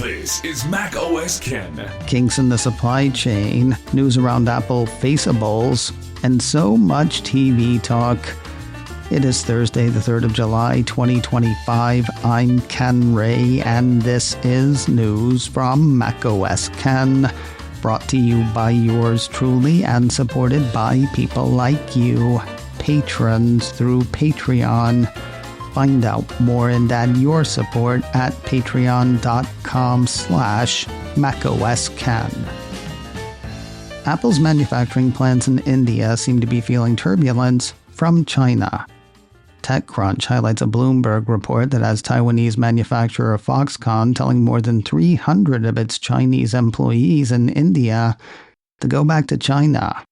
This is Mac OS Ken. Kinks in the supply chain, news around Apple Faceables, and so much TV talk. It is Thursday, the 3rd of July, 2025. I'm Ken Ray, and this is news from Mac OS Ken, brought to you by yours truly and supported by people like you, patrons through Patreon. Find out more and add your support at patreon.com/MacOSCan. Apple's manufacturing plants in India seem to be feeling turbulence from China. TechCrunch highlights a Bloomberg report that has Taiwanese manufacturer Foxconn telling more than 300 of its Chinese employees in India to go back to China.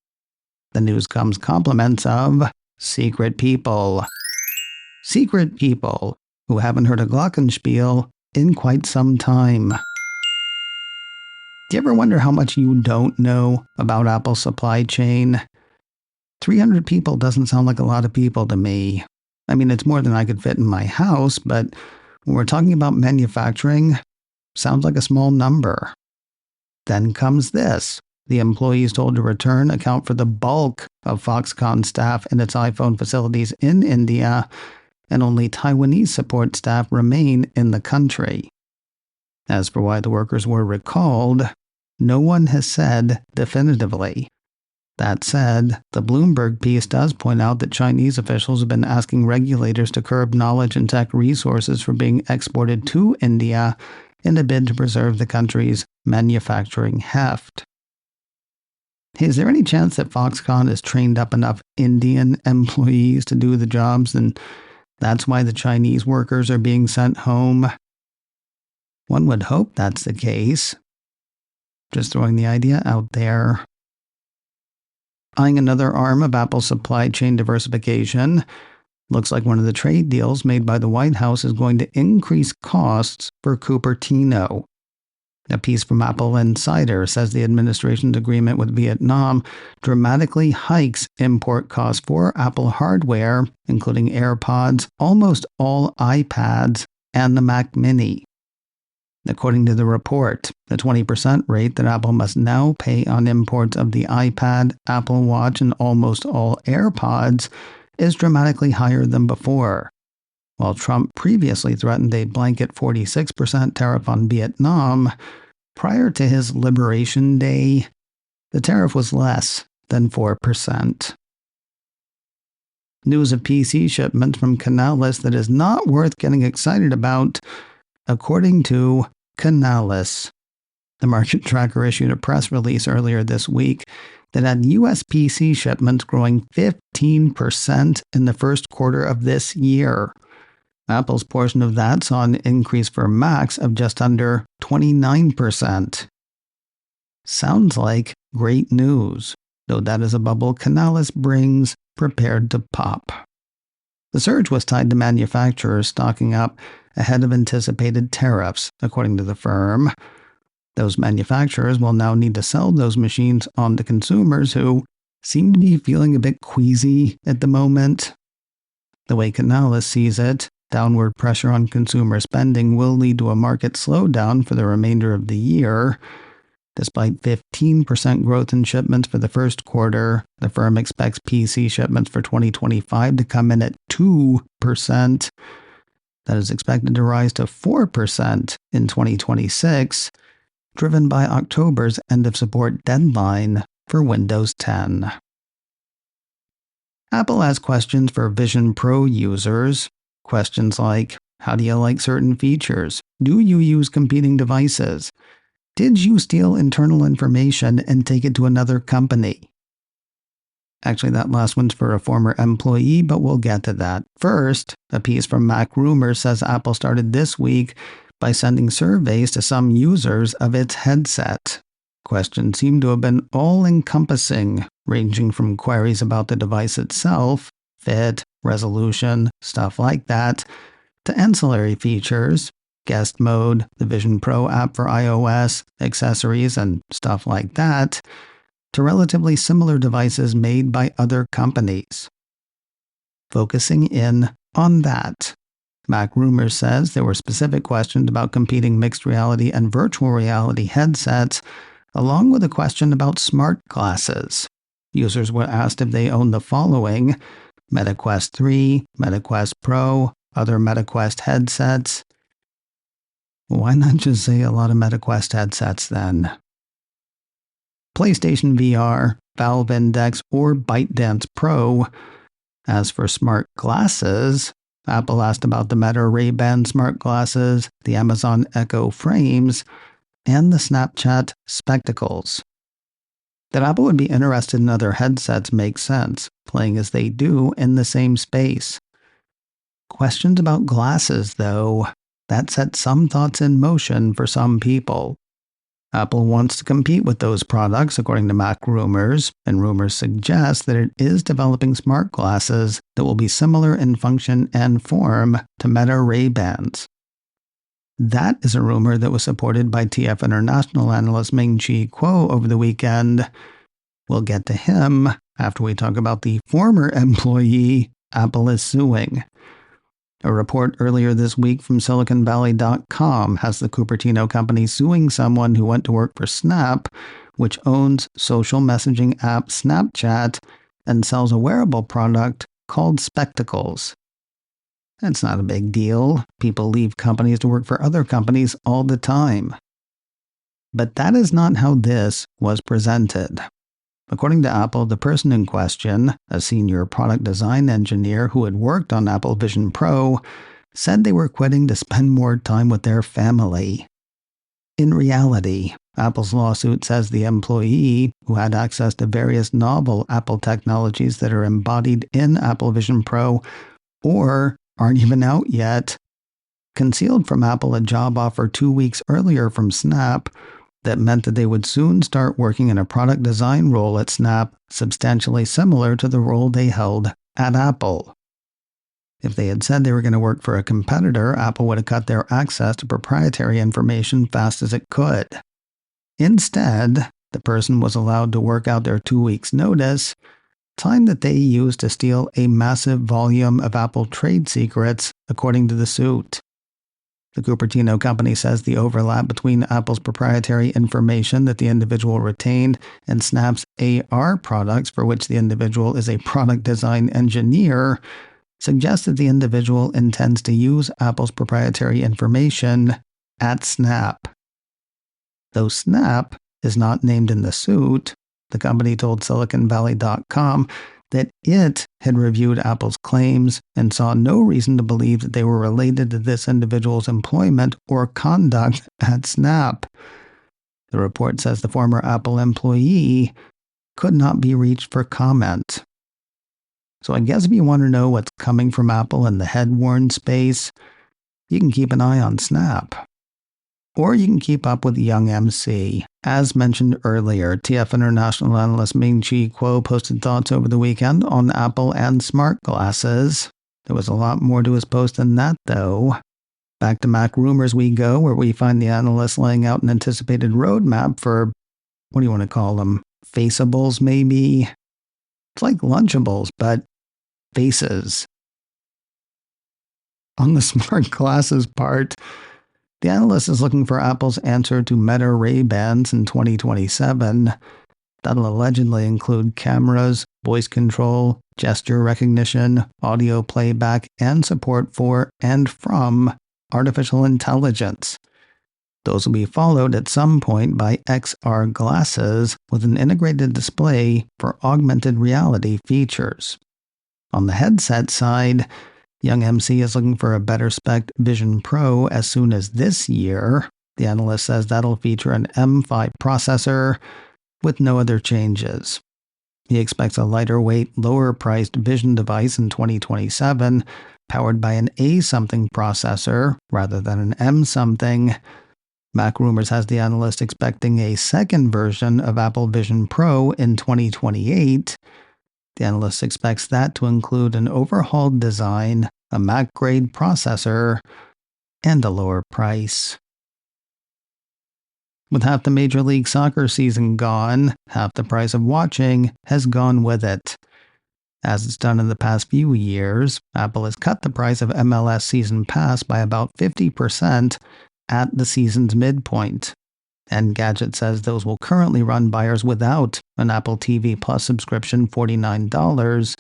The news comes compliments of secret people. Secret people who haven't heard a glockenspiel in quite some time. Do you ever wonder how much you don't know about Apple's supply chain? 300 people doesn't sound like a lot of people to me. I mean, it's more than I could fit in my house, but when we're talking about manufacturing, sounds like a small number. Then comes this. The employees told to return account for the bulk of Foxconn staff in its iPhone facilities in India, and only Taiwanese support staff remain in the country. As for why the workers were recalled, no one has said definitively. That said, the Bloomberg piece does point out that Chinese officials have been asking regulators to curb knowledge and tech resources from being exported to India in a bid to preserve the country's manufacturing heft. Is there any chance that Foxconn has trained up enough Indian employees to do the jobs, and that's why the Chinese workers are being sent home? One would hope that's the case. Just throwing the idea out there. Eyeing another arm of Apple's supply chain diversification, looks like one of the trade deals made by the White House is going to increase costs for Cupertino. A piece from Apple Insider says the administration's agreement with Vietnam dramatically hikes import costs for Apple hardware, including AirPods, almost all iPads, and the Mac Mini. According to the report, the 20% rate that Apple must now pay on imports of the iPad, Apple Watch, and almost all AirPods is dramatically higher than before. While Trump previously threatened a blanket 46% tariff on Vietnam, prior to his Liberation Day, the tariff was less than 4%. News of PC shipments from Canalys that is not worth getting excited about, according to Canalys. The market tracker issued a press release earlier this week that had U.S. PC shipments growing 15% in the first quarter of this year. Apple's portion of that saw an increase for Macs of just under 29%. Sounds like great news, though that is a bubble Canalys brings prepared to pop. The surge was tied to manufacturers stocking up ahead of anticipated tariffs, according to the firm. Those manufacturers will now need to sell those machines on to consumers who seem to be feeling a bit queasy at the moment. The way Canalys sees it, downward pressure on consumer spending will lead to a market slowdown for the remainder of the year. Despite 15% growth in shipments for the first quarter, the firm expects PC shipments for 2025 to come in at 2%. That is expected to rise to 4% in 2026, driven by October's end-of-support deadline for Windows 10. Apple has questions for Vision Pro users. Questions like, how do you like certain features? Do you use competing devices? Did you steal internal information and take it to another company? Actually, that last one's for a former employee, but we'll get to that. First, a piece from Mac Rumors says Apple started this week by sending surveys to some users of its headset. Questions seem to have been all-encompassing, ranging from queries about the device itself, fit, resolution, stuff like that, to ancillary features, guest mode, the Vision Pro app for iOS, accessories, and stuff like that, to relatively similar devices made by other companies. Focusing in on that, Mac Rumors says there were specific questions about competing mixed reality and virtual reality headsets, along with a question about smart glasses. Users were asked if they own the following: MetaQuest 3, MetaQuest Pro, other MetaQuest headsets. Why not just say a lot of MetaQuest headsets then? PlayStation VR, Valve Index, or ByteDance Pro. As for smart glasses, Apple asked about the Meta Ray-Ban smart glasses, the Amazon Echo frames, and the Snapchat spectacles. That Apple would be interested in other headsets makes sense, playing as they do in the same space. Questions about glasses, though, that set some thoughts in motion for some people. Apple wants to compete with those products, according to Mac Rumors, and rumors suggest that it is developing smart glasses that will be similar in function and form to Meta Ray-Bans. That is a rumor that was supported by TF International analyst Ming-Chi over the weekend. We'll get to him after we talk about the former employee Apple is suing. A report earlier this week from SiliconValley.com has the Cupertino company suing someone who went to work for Snap, which owns social messaging app Snapchat and sells a wearable product called Spectacles. That's not a big deal. People leave companies to work for other companies all the time. But that is not how this was presented. According to Apple, the person in question, a senior product design engineer who had worked on Apple Vision Pro, said they were quitting to spend more time with their family. In reality, Apple's lawsuit says the employee, who had access to various novel Apple technologies that are embodied in Apple Vision Pro or aren't even out yet, concealed from Apple a job offer 2 weeks earlier from Snap that meant that they would soon start working in a product design role at Snap substantially similar to the role they held at Apple. If they had said they were going to work for a competitor, Apple would have cut their access to proprietary information fast as it could. Instead, the person was allowed to work out their 2 weeks' notice, time that they used to steal a massive volume of Apple trade secrets, according to the suit. The Cupertino company says the overlap between Apple's proprietary information that the individual retained and Snap's AR products, for which the individual is a product design engineer, suggests that the individual intends to use Apple's proprietary information at Snap. Though Snap is not named in the suit, the company told SiliconValley.com that it had reviewed Apple's claims and saw no reason to believe that they were related to this individual's employment or conduct at Snap. The report says the former Apple employee could not be reached for comment. So I guess if you want to know what's coming from Apple in the head-worn space, you can keep an eye on Snap. Or you can keep up with Young MC. As mentioned earlier, TF International analyst Ming-Chi posted thoughts over the weekend on Apple and smart glasses. There was a lot more to his post than that, though. Back to Mac Rumors we go, where we find the analyst laying out an anticipated roadmap for, what do you want to call them? Faceables, maybe? It's like Lunchables, but faces. On the smart glasses part, the analyst is looking for Apple's answer to Meta Ray-Bans in 2027. That'll allegedly include cameras, voice control, gesture recognition, audio playback, and support for and from artificial intelligence. Those will be followed at some point by XR glasses with an integrated display for augmented reality features. On the headset side, Young MC is looking for a better spec Vision Pro as soon as this year. The analyst says that'll feature an M5 processor with no other changes. He expects a lighter weight, lower priced Vision device in 2027, powered by an A-something processor rather than an M-something. Mac Rumors has the analyst expecting a second version of Apple Vision Pro in 2028. The analyst expects that to include an overhauled design, a Mac-grade processor, and a lower price. With half the Major League Soccer season gone, half the price of watching has gone with it. As it's done in the past few years, Apple has cut the price of MLS Season Pass by about 50% at the season's midpoint. Engadget says those will currently run buyers without an Apple TV Plus subscription $49.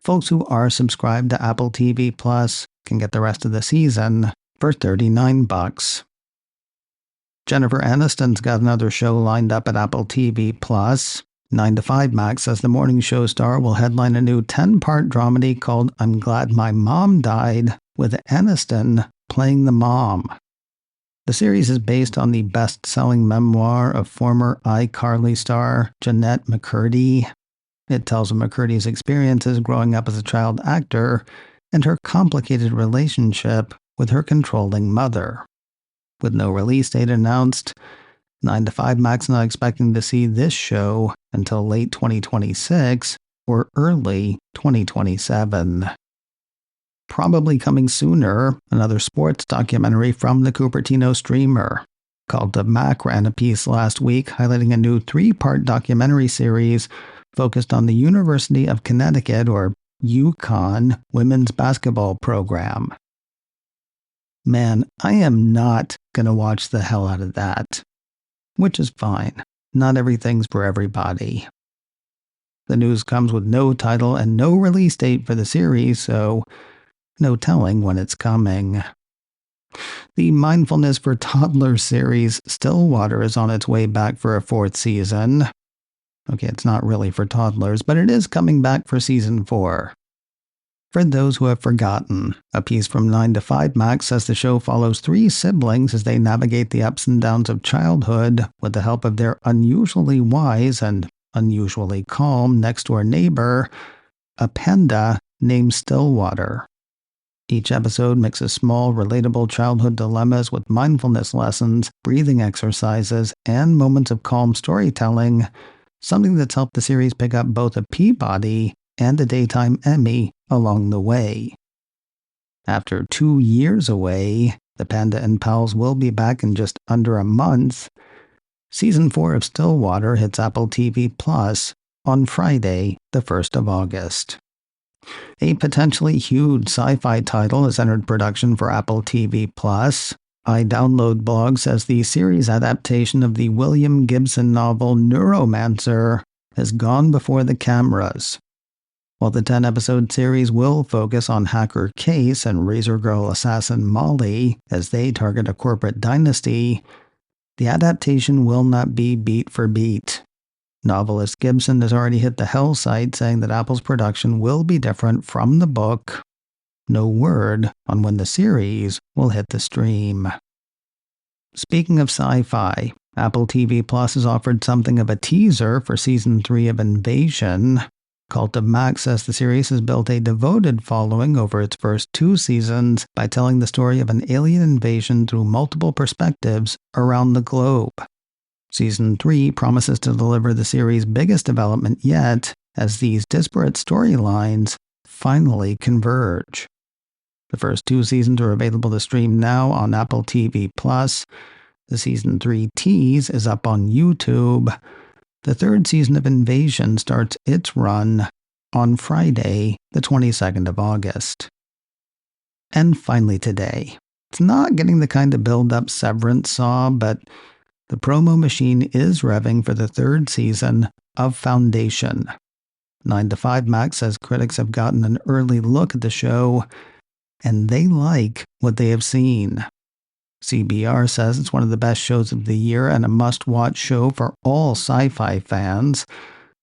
Folks who are subscribed to Apple TV Plus can get the rest of the season for $39. Jennifer Aniston's got another show lined up at Apple TV Plus. 9 to 5 Max says the morning show star will headline a new 10-part dramedy called I'm Glad My Mom Died, with Aniston playing the mom. The series is based on the best-selling memoir of former iCarly star Jeanette McCurdy. It tells of McCurdy's experiences growing up as a child actor and her complicated relationship with her controlling mother. With no release date announced, 9 to 5 Max not expecting to see this show until late 2026 or early 2027. Probably coming sooner, another sports documentary from the Cupertino streamer. Called The Mac ran a piece last week highlighting a new 3-part documentary series focused on the University of Connecticut, or UCONN, women's basketball program. Man, I am not going to watch the hell out of that. Which is fine. Not everything's for everybody. The news comes with no title and no release date for the series, so no telling when it's coming. The Mindfulness for Toddlers series Stillwater is on its way back for a 4th season. Okay, it's not really for toddlers, but it is coming back for season 4. For those who have forgotten, a piece from 9 to 5 Max says the show follows 3 siblings as they navigate the ups and downs of childhood with the help of their unusually wise and unusually calm next-door neighbor, a panda named Stillwater. Each episode mixes small, relatable childhood dilemmas with mindfulness lessons, breathing exercises, and moments of calm storytelling, something that's helped the series pick up both a Peabody and a Daytime Emmy along the way. After 2 years away, the Panda and Pals will be back in just under a month. Season 4 of Stillwater hits Apple TV Plus on Friday, the 1st of August. A potentially huge sci-fi title has entered production for Apple TV Plus. iDownloadBlog says the series adaptation of the William Gibson novel Neuromancer has gone before the cameras. While the 10-episode series will focus on hacker Case and Razor Girl assassin Molly as they target a corporate dynasty, the adaptation will not be beat for beat. Novelist Gibson has already hit the hell site saying that Apple's production will be different from the book. No word on when the series will hit the stream. Speaking of sci-fi, Apple TV Plus has offered something of a teaser for Season 3 of Invasion. Cult of Max says the series has built a devoted following over its first 2 seasons by telling the story of an alien invasion through multiple perspectives around the globe. Season 3 promises to deliver the series' biggest development yet, as these disparate storylines finally converge. The first 2 seasons are available to stream now on Apple TV+. The Season 3 tease is up on YouTube. The 3rd season of Invasion starts its run on Friday, the 22nd of August. And finally today, it's not getting the kind of build-up Severance saw, but the promo machine is revving for the 3rd season of Foundation. 9 to 5 Max says critics have gotten an early look at the show, and they like what they have seen. CBR says it's one of the best shows of the year and a must-watch show for all sci-fi fans.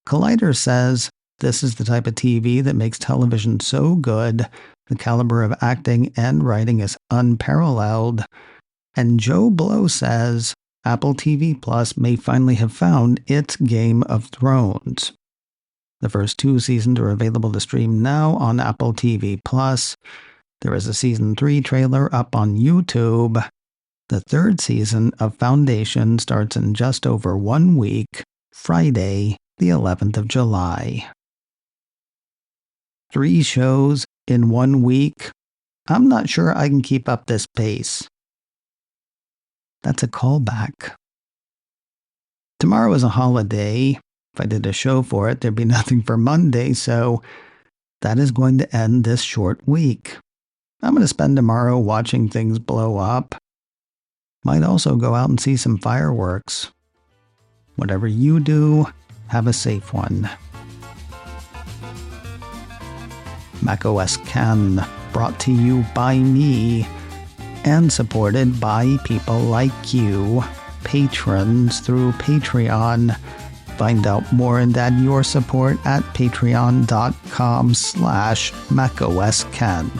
Collider says this is the type of TV that makes television so good, the caliber of acting and writing is unparalleled. And Joe Blow says Apple TV Plus may finally have found its Game of Thrones. The first 2 seasons are available to stream now on Apple TV Plus. There is a Season 3 trailer up on YouTube. The 3rd season of Foundation starts in just over 1 week, Friday, the 11th of July. 3 shows in 1 week? I'm not sure I can keep up this pace. That's a callback. Tomorrow is a holiday. If I did a show for it, there'd be nothing for Monday, so that is going to end this short week. I'm going to spend tomorrow watching things blow up. Might also go out and see some fireworks. Whatever you do, have a safe one. macOS Ken, brought to you by me and supported by people like you, patrons through Patreon. Find out more and add your support at patreon.com/macOSKen.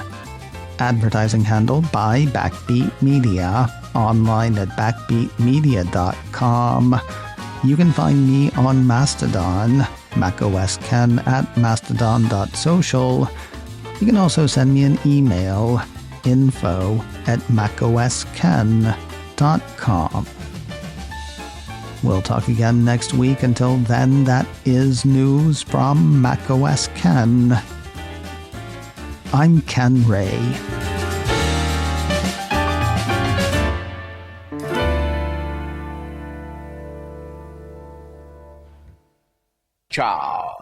Advertising handled by Backbeat Media, online at backbeatmedia.com. You can find me on Mastodon, macOSKen at mastodon.social. You can also send me an email, info@macosken.com. We'll talk again next week. Until then, that is news from macOS Ken. I'm Ken Ray. Ciao.